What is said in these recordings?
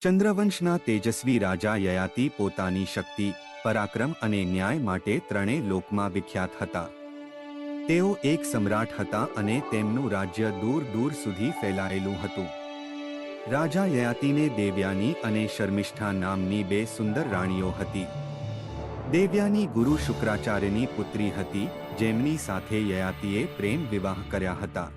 ચંદ્રવંશના તેજસ્વી રાજા યયાતિ પોતાની શક્તિ, પરાક્રમ અને ન્યાય માટે ત્રણેય લોકમાં વિખ્યાત હતા. તેઓ એક સમ્રાટ હતા અને તેમનું રાજ્ય દૂર દૂર સુધી ફેલાયેલું હતું. રાજા યયાતિને દેવયાની અને શર્મિષ્ઠા નામની બે સુંદર રાણીઓ હતી. દેવયાની ગુરુ શુક્રાચાર્યની પુત્રી હતી, જેમની સાથે યયાતિએ પ્રેમ વિવાહ કર્યા હતા.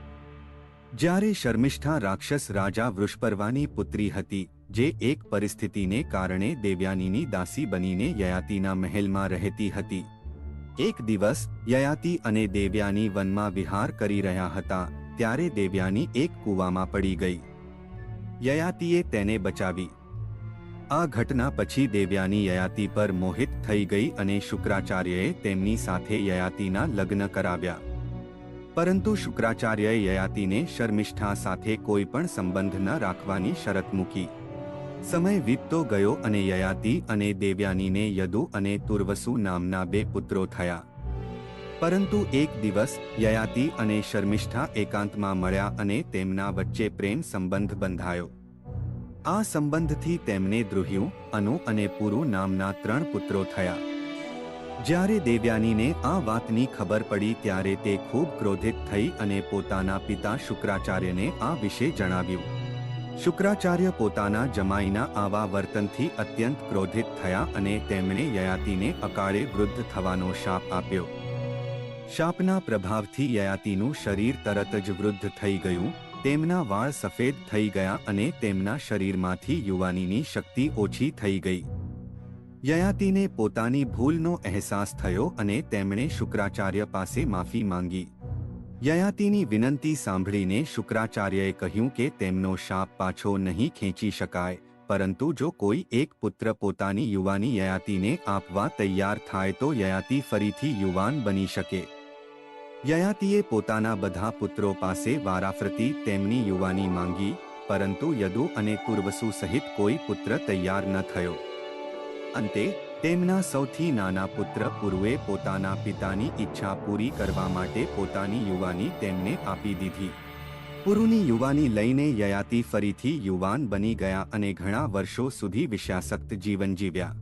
જ્યારે શર્મિષ્ઠા રાક્ષસ રાજા વૃષપર્વાની પુત્રી હતી, જે એક પરિસ્થિતિને કારણે દેવયાનીની દાસી બનીને યયાતિના મહેલમાં રહેતી હતી. એક દિવસ યયાતિ અને દેવયાની વનમાં વિહાર કરી રહ્યા હતા, ત્યારે દેવયાની એક કૂવામાં પડી ગઈ. યયાતિએ તેને બચાવી. આ ઘટના પછી દેવયાની યયાતિ પર મોહિત થઈ ગઈ અને શુક્રાચાર્યએ તેમની સાથે યયાતિના લગ્ન કરાવ્યા. પરંતુ શુક્રાચાર્યએ યયાતિને શર્મિષ્ઠા સાથે કોઈ પણ સંબંધ ન રાખવાની શરત મૂકી. સમય વીતતો ગયો અને યયાતિ અને દેવયાનીને યદુ અને તુર્વસુ નામના બે પુત્રો થયા. પરંતુ એક દિવસ યયાતિ અને શર્મિષ્ઠા એકાંતમાં મળ્યા અને તેમના વચ્ચે પ્રેમ સંબંધ બંધાયો. આ સંબંધથી તેમને દ્રુહ્યુ, અનુ અને પુરુ નામના 3 પુત્રો થયા. જ્યારે દેવયાનીને આ વાતની ખબર પડી ત્યારે તે ખૂબ ક્રોધિત થઈ અને પોતાના પિતા શુક્રાચાર્યને આ વિશે જણાવ્યું. શુક્રાચાર્ય પોતાના જમાઈના આવા વર્તનથી અત્યંત ક્રોધિત થયા અને તેમણે યયાતિને અકાળે વૃદ્ધ થવાનો શાપ આપ્યો. શાપના પ્રભાવથી યયાતિનું શરીર તરત જ વૃદ્ધ થઈ ગયું, તેમના વાળ સફેદ થઈ ગયા અને તેમના શરીરમાંથી યુવાનીની શક્તિ ઓછી થઈ ગઈ. યયાતિને પોતાની ભૂલનો અહેસાસ થયો અને તેમણે શુક્રાચાર્ય પાસે માફી માંગી. યયાતિની વિનંતી સાંભળીને શુક્રાચાર્યએ કહ્યું કે તેમનો શાપ પાછો નહીં ખેંચી શકાય, પરંતુ જો કોઈ એક પુત્ર પોતાની યુવાની યયાતિને આપવા તૈયાર થાય તો યયાતિ ફરીથી યુવાન બની શકે. યયાતિએ પોતાના બધા પુત્રો પાસે વારાફરતી તેમની યુવાની માંગી, પરંતુ યદુ અને તુર્વસુ સહિત કોઈ પુત્ર તૈયાર ન થયો. અંતે તેમના સૌથી નાના પુત્ર પુરુએ પોતાના પિતાની ઈચ્છા પૂરી કરવા માટે પોતાની યુવાની તેમને આપી દીધી. પુરુની યુવાની લઈને યયાતિ ફરીથી યુવાન બની ગયા અને ઘણા વર્ષો સુધી વિષયાસક્ત જીવન જીવ્યા.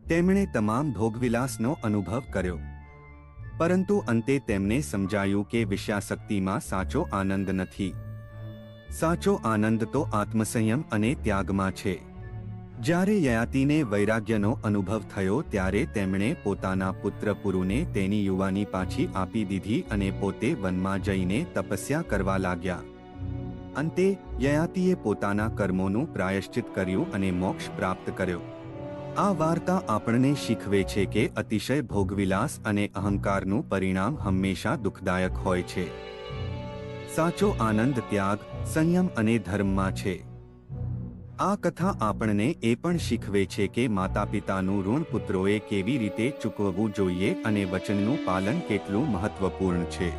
તેમણે તમામ ભોગવિલાસનો અનુભવ કર્યો, પરંતુ અંતે તેમને સમજાયું કે વિષયાસક્તિમાં સાચો આનંદ નથી. સાચો આનંદ તો આત્મસંયમ અને ત્યાગમાં છે. જ્યારે યયાતિને વૈરાગ્યનો અનુભવ થયો ત્યારે તેમણે પોતાના પુત્ર પુરુને તેની યુવાની પાછી આપી દીધી અને પોતે વનમાં જઈને તપસ્યા કરવા લાગ્યા. અંતે યયાતિએ પોતાના કર્મોનું પ્રાયશ્ચિત કર્યું અને મોક્ષ પ્રાપ્ત કર્યો. આ વાર્તા આપણને શીખવે છે કે અતિશય ભોગવિલાસ અને અહંકારનું પરિણામ હંમેશા દુઃખદાયક હોય છે. સાચો આનંદ ત્યાગ, સંયમ અને ધર્મમાં છે. આ કથા આપણને એ પણ શીખવે છે કે માતા પિતાનું ઋણ પુત્રોએ કેવી રીતે ચૂકવવું જોઈએ અને વચનનું પાલન કેટલું મહત્વપૂર્ણ છે.